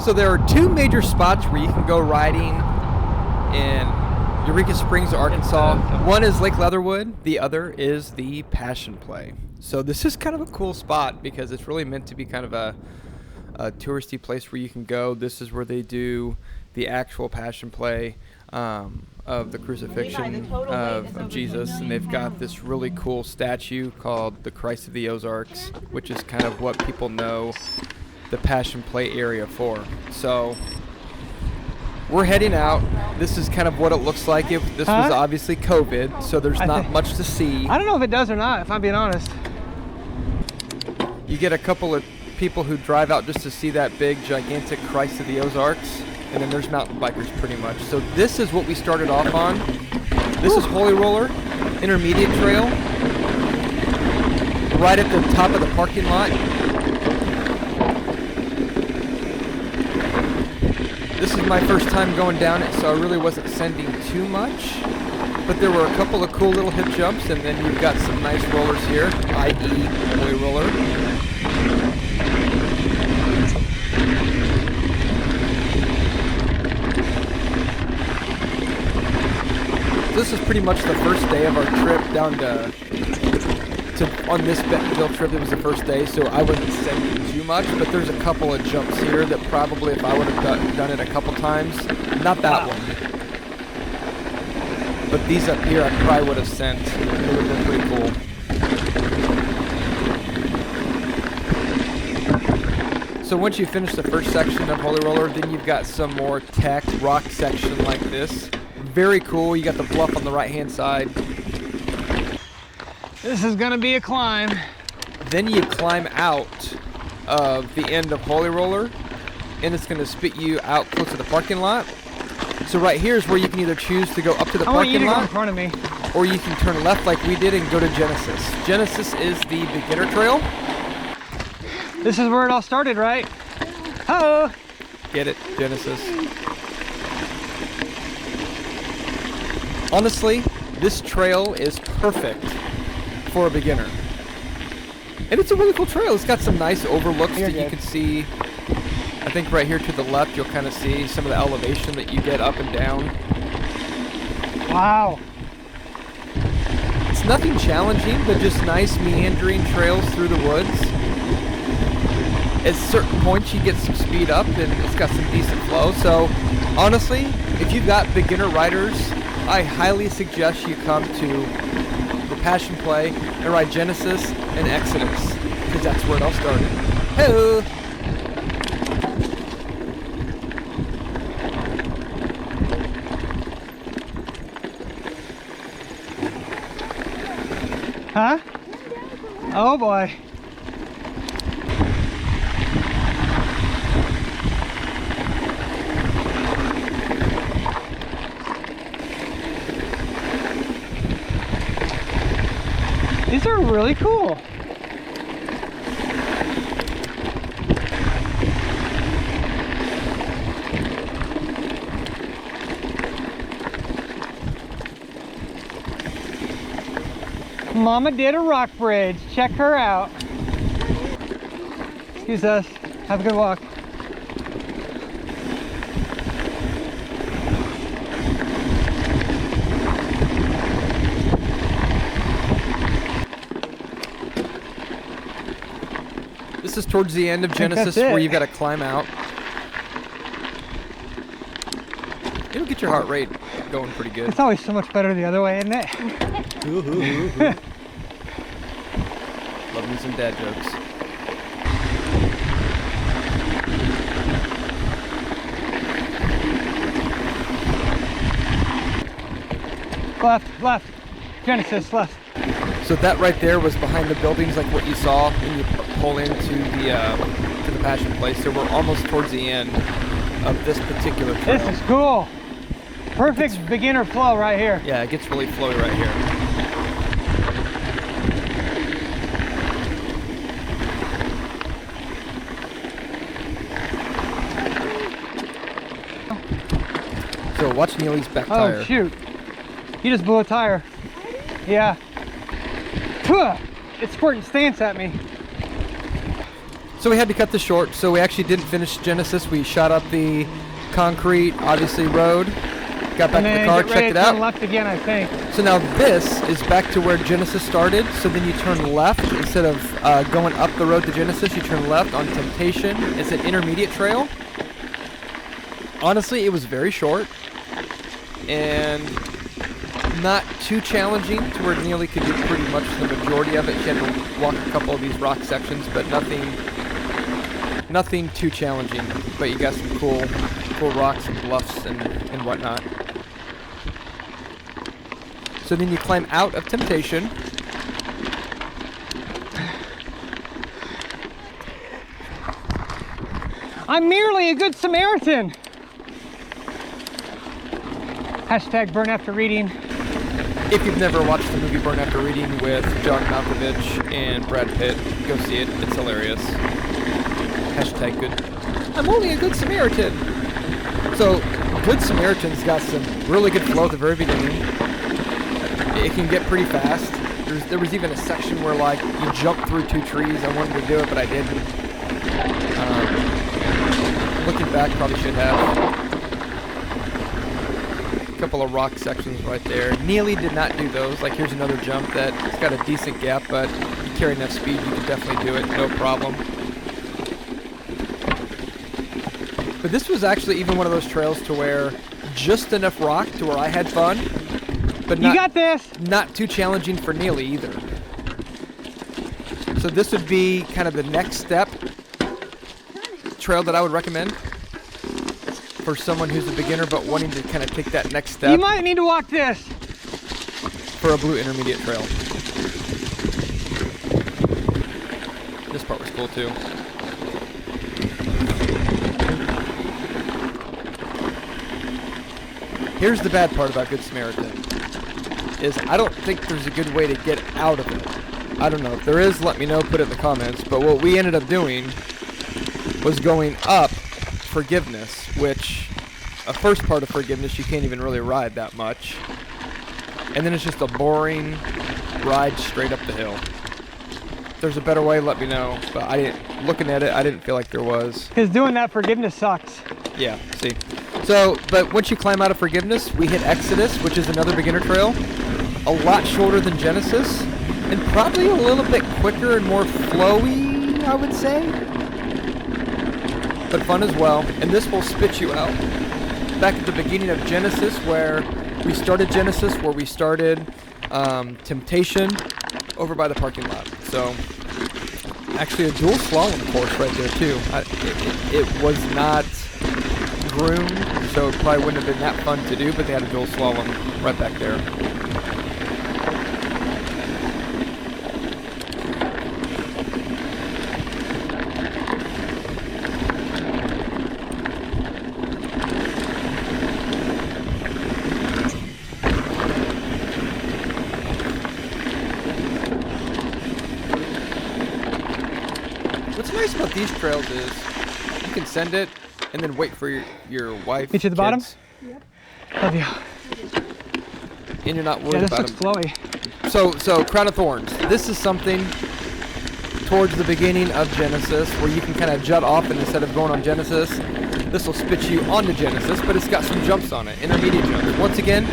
So there are two major spots where you can go riding in Eureka Springs, Arkansas. One is Lake Leatherwood. The other is the Passion Play. So this is kind of a cool spot because it's really meant to be kind of a touristy place where you can go. This is where they do the actual Passion Play of the crucifixion of Jesus, and they've got this really cool statue called the Christ of the Ozarks, which is kind of what people know the Passion Play area for. So we're heading out. This is kind of what it looks like. This was obviously COVID, so there's not much to see. I don't know if it does or not, if I'm being honest. You get a couple of people who drive out just to see that big, gigantic Christ of the Ozarks, and then there's mountain bikers pretty much. So this is what we started off on. This is Holy Roller, intermediate trail, right at the top of the parking lot. This is my first time going down it, so I really wasn't sending too much. But there were a couple of cool little hip jumps, and then you've got some nice rollers here, i.e. Holy Roller. This is pretty much the first day of our trip down to on this Bentonville trip. It was the first day, so I wasn't sending too much, but there's a couple of jumps here that probably if I would have done it a couple times, not that one, but these up here I probably would have sent. It would have been pretty cool. So once you finish the first section of Holy Roller, then you've got some more tech rock section like this. Very cool. You got the bluff on the right hand side. This is gonna be a climb. Then you climb out of the end of Holy Roller, and it's gonna spit you out close to the parking lot. So right here is where you can either choose to go up to the parking lot, go in front of me, or you can turn left like we did and go to Genesis. Genesis is the beginner trail. This is where it all started, right? Oh, get it, Genesis. Honestly, this trail is perfect for a beginner. And it's a really cool trail. It's got some nice overlooks that you can see. I think right here to the left, you'll kind of see some of the elevation that you get up and down. Wow. It's nothing challenging, but just nice meandering trails through the woods. At certain points, you get some speed up, and it's got some decent flow. So, honestly, if you've got beginner riders, I highly suggest you come to the Passion Play and ride Genesis and Exodus, because that's where it all started. Hello. Huh? Oh boy. These are really cool. Mama did a rock bridge. Check her out. Excuse us. Have a good walk. This is towards the end of Genesis where you've got to climb out. It'll get your heart rate going pretty good. It's always so much better the other way, isn't it? Love me some dad jokes. Left, left. Genesis, left. So that right there was behind the buildings, like what you saw when you pull into the Passion Play. So we're almost towards the end of this particular trail. This is cool. Perfect beginner flow right here. Yeah, it gets really flowy right here. So watch Neely's back tire. Oh shoot. He just blew a tire. Yeah. It's squirting stance at me. So we had to cut this short. So we actually didn't finish Genesis. We shot up the concrete, obviously, road. Got back to the car, checked it out. Turn left again, I think. So now this is back to where Genesis started. So then you turn left instead of going up the road to Genesis. You turn left on Temptation. It's an intermediate trail. Honestly, it was very short and not too challenging to where Neely could do pretty much the majority of it. She had to walk a couple of these rock sections, but nothing too challenging. But you got some cool rocks and bluffs and whatnot. So then you climb out of Temptation. I'm merely a good Samaritan. Hashtag burn after reading. If you've never watched the movie Burn After Reading with John Malkovich and Brad Pitt, go see it. It's hilarious. Hashtag good. I'm only a good Samaritan. So, Good Samaritan's got some really good flow at the very beginning. It can get pretty fast. There was even a section where, like, you jump through 2 trees. I wanted to do it, but I didn't. Looking back, probably should have. Couple of rock sections right there. Neely did not do those. Like, here's another jump that's got a decent gap, but you carry enough speed, you can definitely do it, no problem. But this was actually even one of those trails to where just enough rock to where I had fun, but you got this. Not too challenging for Neely either. So this would be kind of the next step trail that I would recommend for someone who's a beginner but wanting to kind of take that next step. You might need to walk this. For a blue intermediate trail. This part was cool too. Here's the bad part about Good Samaritan, is I don't think there's a good way to get out of it. I don't know. If there is, let me know, put it in the comments. But what we ended up doing was going up Forgiveness, which a first part of Forgiveness you can't even really ride that much, and then it's just a boring ride straight up the hill. If there's a better way, let me know, but looking at it, I didn't feel like there was. Because doing that Forgiveness sucks. Yeah, see. So, but once you climb out of Forgiveness, we hit Exodus, which is another beginner trail, a lot shorter than Genesis, and probably a little bit quicker and more flowy, I would say. But fun as well, and this will spit you out back at the beginning of Genesis, where we started Temptation over by the parking lot. So actually a dual slalom course right there too. It was not groomed, so it probably wouldn't have been that fun to do, but they had a dual slalom right back there. What's nice about these trails is you can send it and then wait for your wife. Get to the bottom? Yep. Love you. And you're not worried about this looks flowy. So Crown of Thorns. This is something towards the beginning of Genesis where you can kind of jut off, and instead of going on Genesis, this will spit you onto Genesis, but it's got some jumps on it, intermediate jumps. Once again,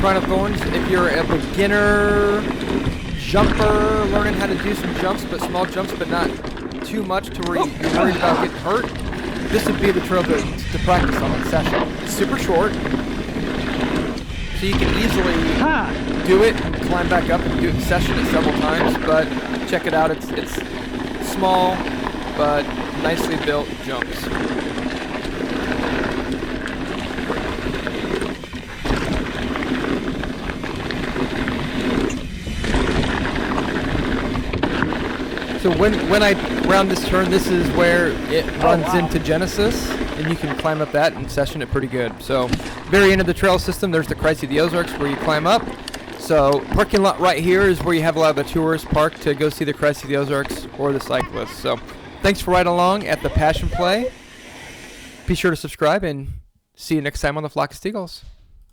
Crown of Thorns, if you're a beginner jumper learning how to do some jumps, but small jumps, but not too much to where you're worried about getting hurt, this would be the trail to practice on in session. It's super short, so you can easily do it and climb back up and do it in session several times, but check it out. It's small, but nicely built jumps. So when I round this turn, this is where it runs into Genesis, and you can climb up that and session it pretty good. So very end of the trail system, there's the Christ of the Ozarks where you climb up. So parking lot right here is where you have a lot of the tourists parked to go see the Christ of the Ozarks or the cyclists. So thanks for riding along at the Passion Play. Be sure to subscribe and see you next time on the Flock of Seagulls.